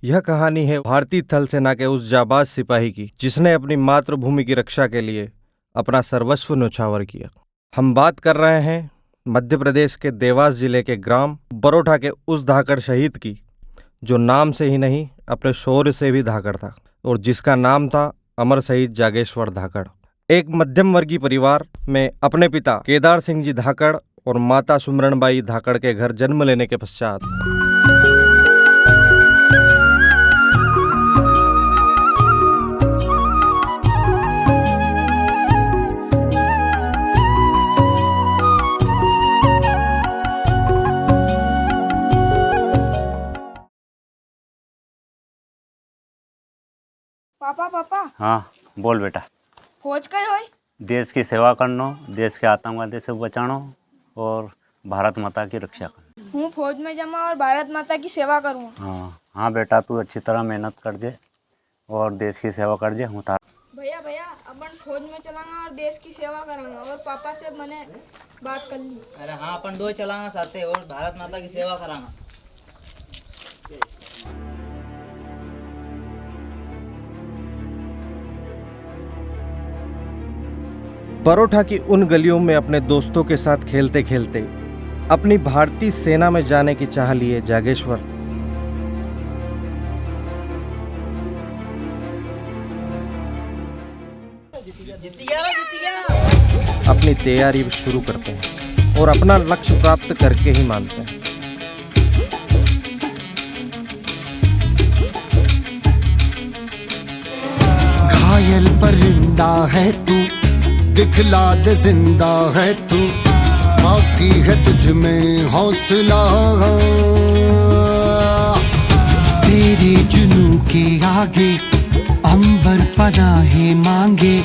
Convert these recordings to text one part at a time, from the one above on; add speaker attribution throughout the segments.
Speaker 1: यह कहानी है भारतीय थल सेना के उस जाबाज सिपाही की जिसने अपनी मातृभूमि की रक्षा के लिए अपना सर्वस्व न्यौछावर किया। हम बात कर रहे हैं मध्य प्रदेश के देवास जिले के ग्राम बरोठा के उस धाकड़ शहीद की जो नाम से ही नहीं अपने शौर्य से भी धाकड़ था और जिसका नाम था अमर शहीद जागेश्वर धाकड़। एक मध्यम वर्गीय परिवार में अपने पिता केदार सिंह जी धाकड़ और माता सुमरणबाई धाकड़ के घर जन्म लेने के पश्चात
Speaker 2: पापा पापा
Speaker 3: हाँ बोल बेटा।
Speaker 2: फौज का होई
Speaker 3: देश की सेवा करनो, देश के आतंकवादी से बचानो और भारत माता की रक्षा करनो।
Speaker 2: हूँ फौज में जमा और भारत माता की सेवा करूँगा।
Speaker 3: हाँ बेटा, तू अच्छी तरह मेहनत कर जे और देश की सेवा कर जे। हूँ
Speaker 2: भैया भैया अपन फौज में चलांगा और देश की सेवा करूँगा और पापा से मैंने बात कर ली।
Speaker 4: अरे हाँ, अपन दो चलांगा साथे और भारत माता की सेवा करांगा।
Speaker 1: बरोठा की उन गलियों में अपने दोस्तों के साथ खेलते खेलते अपनी भारतीय सेना में जाने की चाह लिए जागेश्वर अपनी तैयारी शुरू करते हैं और अपना लक्ष्य प्राप्त करके ही मानते हैं।
Speaker 5: घायल परिंदा है तू, दिखला दे जिंदा है तू, बाकी है तुझ में हौसला। तेरे जुनू के आगे अंबर पनाहे मांगे,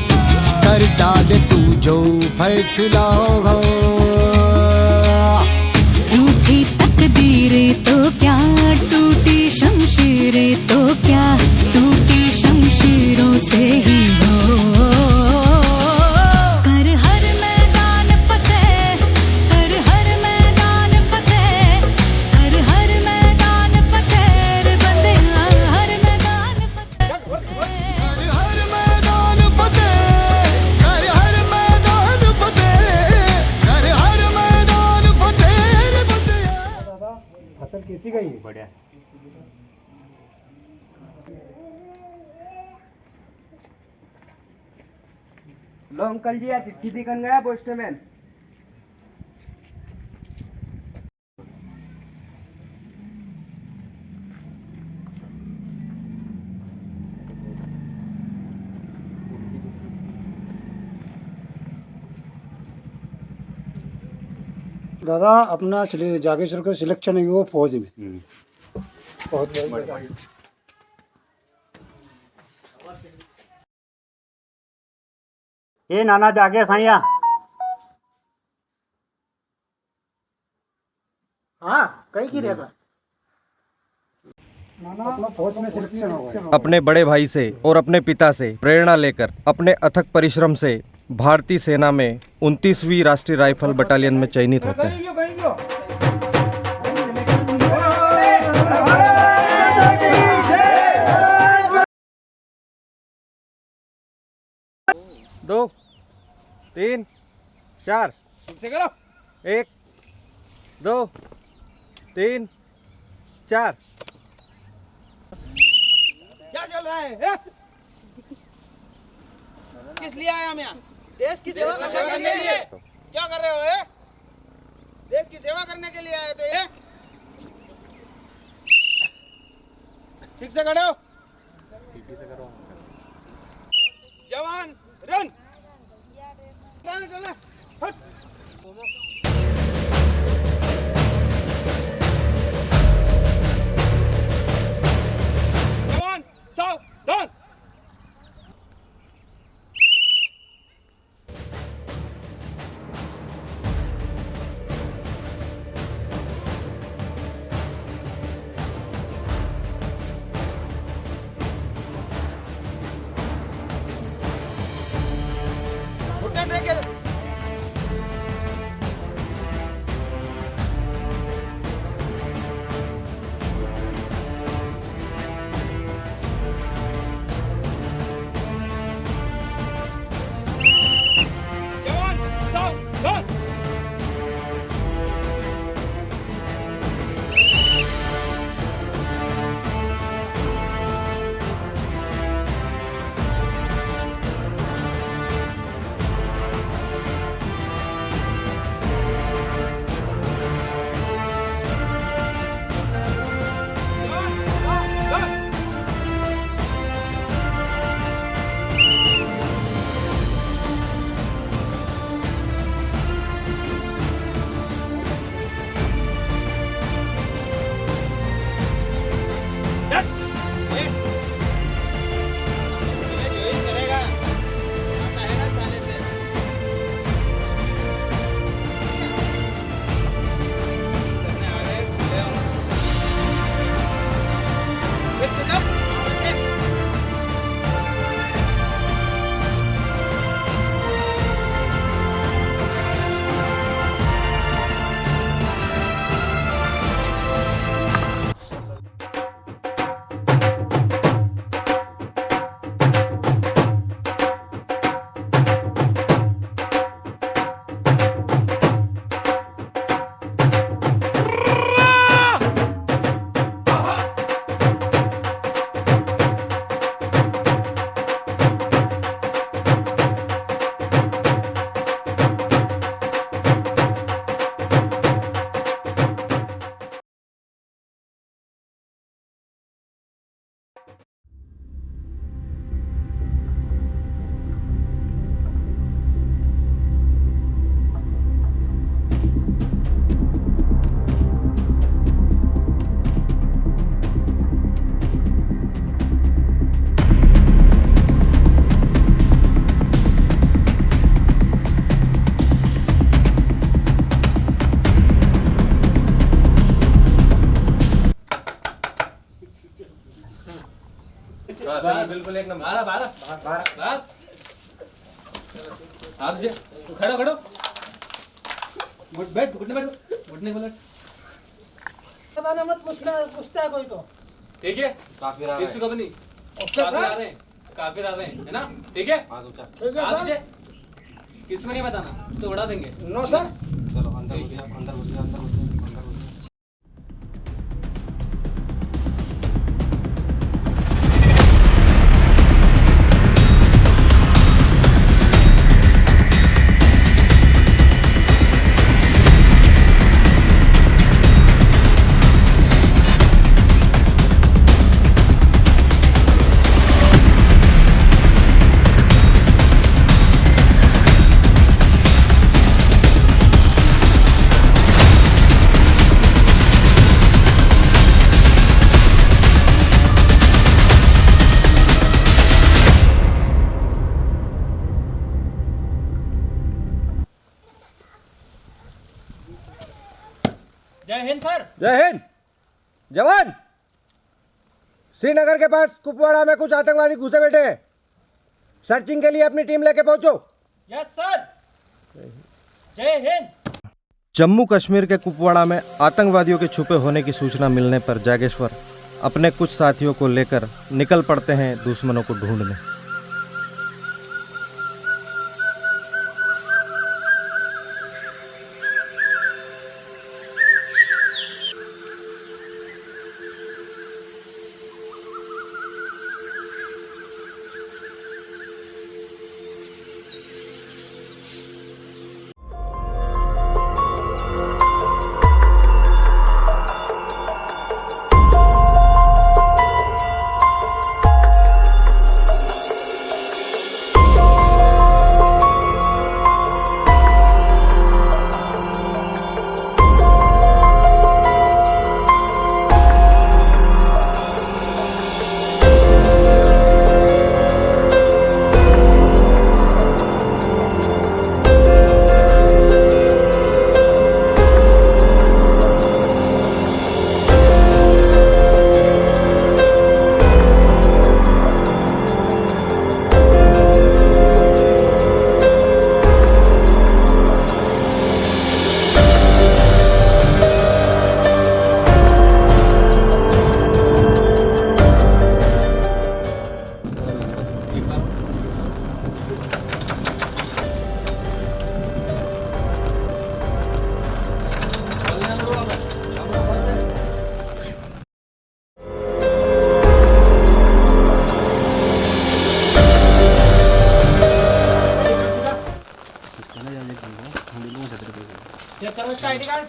Speaker 5: कर डाले तू जो फैसला।
Speaker 6: रूठी तकदीरें तो क्या, टूटी शमशीरें तो क्या, टूटी शमशीरों से ही हो।
Speaker 7: कैसी गई?
Speaker 3: बढ़िया।
Speaker 7: लो अंकल जी, चिट्ठी दिखन गया पोस्टमैन। दादा अपना जागेश्वर का सिलेक्शन है वो फौज में। बहुत बढ़िया।
Speaker 3: ये नाना जागे साइया।
Speaker 7: हाँ कहीं की रहता अपना फौज में सिलेक्शन होगा।
Speaker 1: अपने बड़े भाई से और अपने पिता से प्रेरणा लेकर अपने अथक परिश्रम से भारतीय सेना में 29वीं राष्ट्रीय राइफल बटालियन में चयनित होते हैं। दो, तीन, चार, से करो। 1, 2, 3, 4।
Speaker 4: क्या चल रहा है? किस लिए आया हम यहाँ? देश की सेवा करने के लिए। क्या कर रहे हो? देश की सेवा करने के लिए आए थे। ये ठीक से खड़े हो। जवान रन। जवान सावधान।
Speaker 1: बिल्कुल एक नंबर।
Speaker 8: 12 आज जे तू खड़ो खड़ो बैठ घुटने बोला
Speaker 4: बताना मत, पूछता है कोई तो।
Speaker 8: ठीक है,
Speaker 1: काफिर आ रहे
Speaker 8: किसी को भी नहीं।
Speaker 4: ओके
Speaker 8: काफिर
Speaker 4: सर।
Speaker 8: आ रहे हैं, काफिर आ रहे हैं, है ना? ठीक है,
Speaker 4: ठीक है
Speaker 8: आज
Speaker 4: सर।
Speaker 8: जे किसी को नहीं बताना तो उड़ा देंगे।
Speaker 4: No sir.
Speaker 1: चलो अंदर घुसिए, अंदर घुसिए, अंदर घुसिए, अंदर घुसिए।
Speaker 8: जय हिंद सर।
Speaker 1: जय हिंद। जवान, श्रीनगर के पास कुपवाड़ा में कुछ आतंकवादी घुसे बैठे हैं। सर्चिंग के लिए अपनी टीम लेके पहुंचो।
Speaker 8: Yes sir. जय हिंद।
Speaker 1: जम्मू कश्मीर के कुपवाड़ा में आतंकवादियों के छुपे होने की सूचना मिलने पर जागेश्वर अपने कुछ साथियों को लेकर निकल पड़ते हैं दुश्मनों को ढूंढने।
Speaker 8: चेक करो इसका आईडी कार्ड।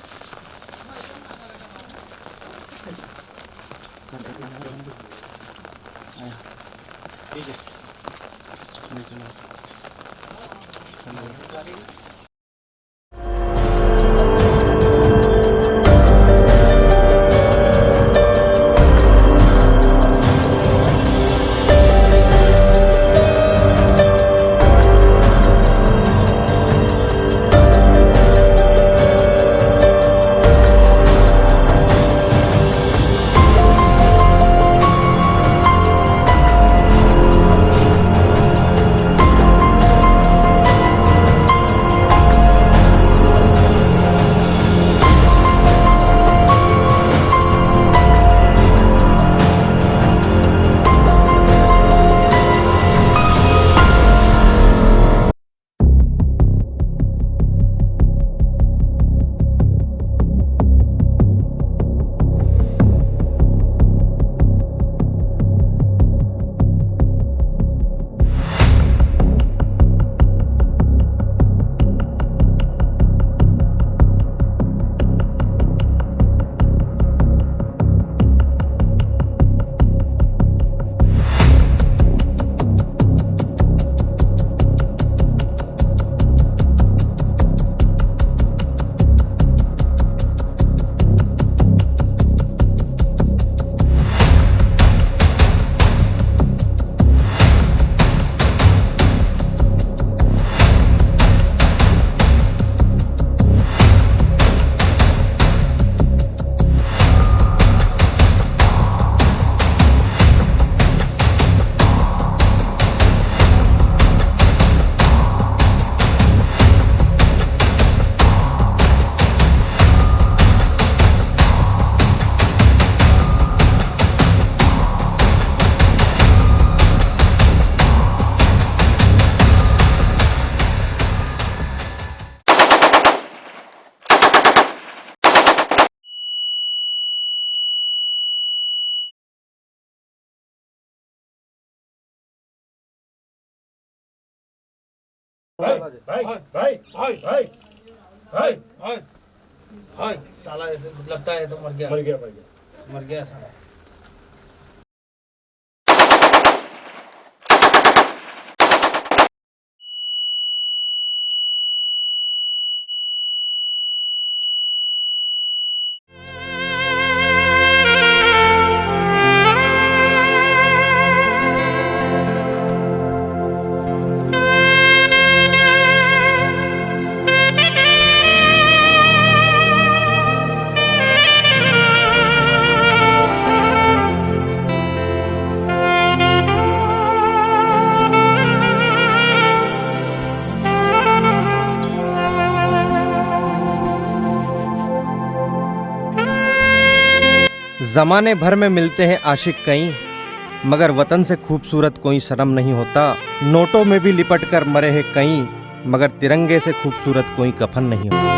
Speaker 8: ठीक है।
Speaker 4: हाय साला ऐसे लगता है तो मर गया साला।
Speaker 1: ज़माने भर में मिलते हैं आशिक कई, मगर वतन से खूबसूरत कोई सनम नहीं होता। नोटों में भी लिपट कर मरे हैं कई, मगर तिरंगे से खूबसूरत कोई कफन नहीं होता।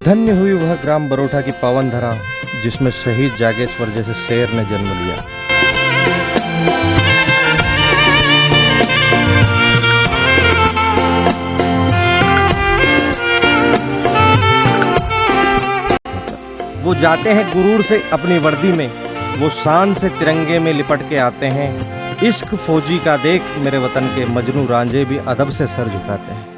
Speaker 1: धन्य हुई वह ग्राम बरोठा की पावन धरा, जिसमें शहीद जागेश्वर जैसे शेर ने जन्म लिया। वो जाते हैं गुरूर से अपनी वर्दी में, वो शान से तिरंगे में लिपट के आते हैं। इश्क फौजी का देख मेरे वतन के मजनू रांझे भी अदब से सर झुकाते हैं।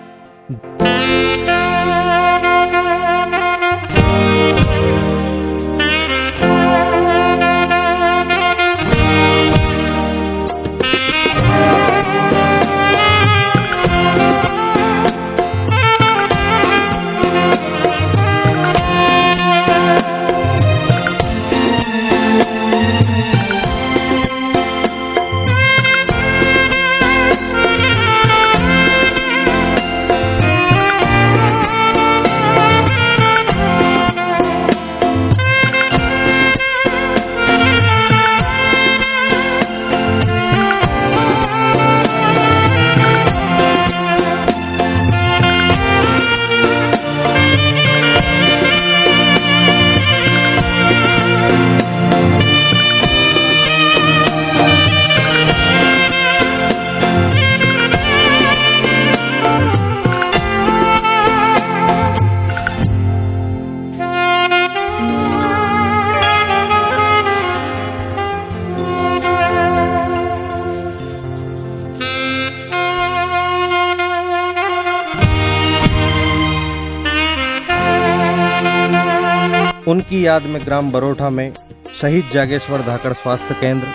Speaker 1: उनकी याद में ग्राम बरोठा में शहीद जागेश्वर धाकड़ स्वास्थ्य केंद्र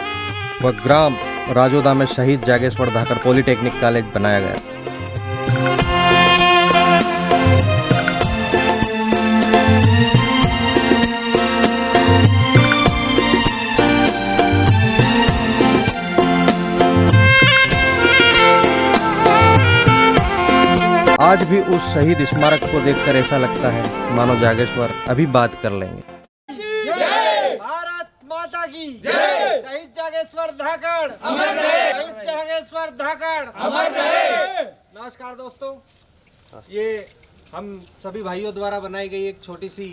Speaker 1: व ग्राम राजोदा में शहीद जागेश्वर धाकड़ पॉलिटेक्निक कॉलेज बनाया गया। आज भी उस शहीद स्मारक को देखकर ऐसा लगता है मानो जागेश्वर अभी बात कर लेंगे।
Speaker 8: की जय। शहीद जागेश्वर धाकड़ अमर रहे। शहीद जागेश्वर धाकड़ अमर रहे। नमस्कार दोस्तों, ये हम सभी भाइयों द्वारा बनाई गई एक छोटी सी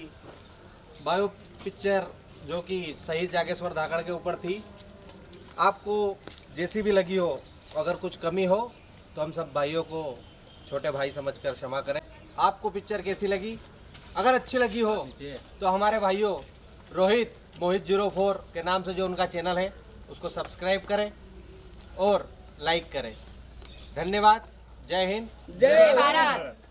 Speaker 8: बायो पिक्चर जो कि शहीद जागेश्वर धाकड़ के ऊपर थी। आपको जैसी भी लगी हो, अगर कुछ कमी हो तो हम सब भाइयों को छोटे भाई समझकर क्षमा करें। आपको पिक्चर कैसी लगी? अगर अच्छी लगी हो तो हमारे भाइयों रोहित मोहित 04 के नाम से जो उनका चैनल है उसको सब्सक्राइब करें और लाइक करें। धन्यवाद। जय हिंद,
Speaker 2: जय भारत।